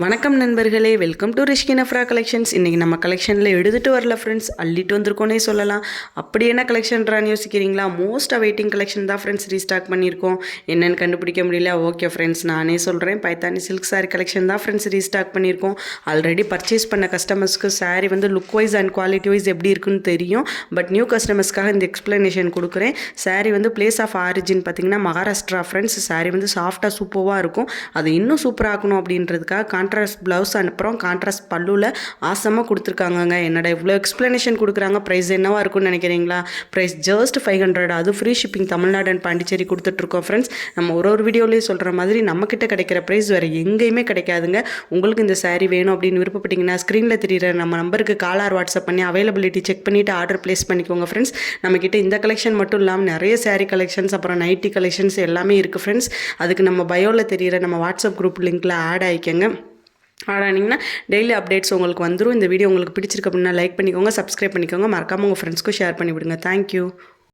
வணக்கம் நண்பர்களே, welcome to ரிஷ்கின் Afra collections. இன்றைக்கி நம்ம கலெக்ஷனில் எடுத்துகிட்டு வரல ஃப்ரெண்ட்ஸ், அள்ளிட்டு வந்திருக்கோன்னே சொல்லலாம். அப்படி என்ன கலெக்ஷன்றான்னு யோசிக்கிறீங்களா? மோஸ்ட் அவைட்டிங் கலெக்ஷன் தான் ஃப்ரெண்ட்ஸ் ரீஸ்டாக் பண்ணியிருக்கோம். என்னென்னு கண்டுபிடிக்க முடியல. ஓகே ஃப்ரெண்ட்ஸ், நானே சொல்கிறேன். பைத்தானி சில்க் சாரீ கலெக்ஷன் தான் ஃப்ரெண்ட்ஸ் ரீஸ்டாக் பண்ணியிருக்கோம். ஆல்ரெடி பர்ச்சேஸ் பண்ண கஸ்டமர்ஸ்க்கு சாரீ வந்து look wise and quality wise எப்படி இருக்குன்னு தெரியும். பட் நியூ கஸ்டமர்ஸ்க்காக இந்த எக்ஸ்ப்ளனேஷன் கொடுக்குறேன். சாரீ வந்து பிளேஸ் ஆஃப் ஆரிஜின் பார்த்திங்கன்னா மகாராஷ்டிரா ஃப்ரெண்ட்ஸ். சாரீ வந்து சாஃப்டாக சூப்பராக இருக்கும். அது இன்னும் சூப்பராகணும் அப்படின்றதுக்காக கான்ட்ராஸ்ட் ப்ளவுஸ் அனுப்புகிறோம். கான்ட்ராஸ்ட் பல்லுவில் ஆசமாக கொடுத்துருக்காங்கங்க. என்னடா இவ்வளோ எக்ஸ்ப்ளனேஷன் கொடுக்குறாங்க, ப்ரைஸ் என்னவா இருக்கும்னு நினைக்கிறீங்களா? Price just 500. அது free shipping Tamil Nadu and Pondicherry கொடுத்துட்ருக்கோம் ஃப்ரெண்ட்ஸ். நம்ம ஒரு வீடியோலேயே சொல்கிற மாதிரி நம்மக்கிட்ட கிடைக்கிற ப்ரைஸ் வேறு எங்கேயுமே கிடைக்காதுங்க. உங்களுக்கு இந்த சாரீ வேணும் அப்படின்னு விருப்பப்பட்டீங்கன்னா ஸ்க்ரீனில் தெரியுற நம்ம நம்பருக்கு கால் ஆர் வாட்ஸ்அப் பண்ணி அவைலபிலிட்டி செக் பண்ணிவிட்டு ஆர்டர் ப்ளேஸ் பண்ணிக்கோங்க ஃப்ரெண்ட்ஸ். நம்மக்கிட்ட இந்த கலெக்ஷன் மட்டும் இல்லாமல் நிறைய சாரீ கலெக்ஷன்ஸ் அப்புறம் நைட்டி கலெக்ஷன்ஸ் எல்லாமே இருக்குது ஃப்ரெண்ட்ஸ். அதுக்கு நம்ம பயோவில் தெரியிற நம்ம வாட்ஸ்அப் குரூப் லிங்க்கில் ஆட் ஆகிக்கங்க. ஆடானிங்கன்னா டெய்லி அப்டேட்ஸ் உங்களுக்கு வந்துடும். இந்த வீடியோ உங்களுக்கு பிடிச்சிருக்கு அப்படின்னா லைக் பண்ணிக்கோங்க, சப்ஸ்கிரைப் பண்ணிக்கோங்க, மறக்காமல் உங்கள் ஃப்ரெண்ட்ஸ்க்கும் ஷேர் பண்ணி விடுங்க. தேங்க்யூ.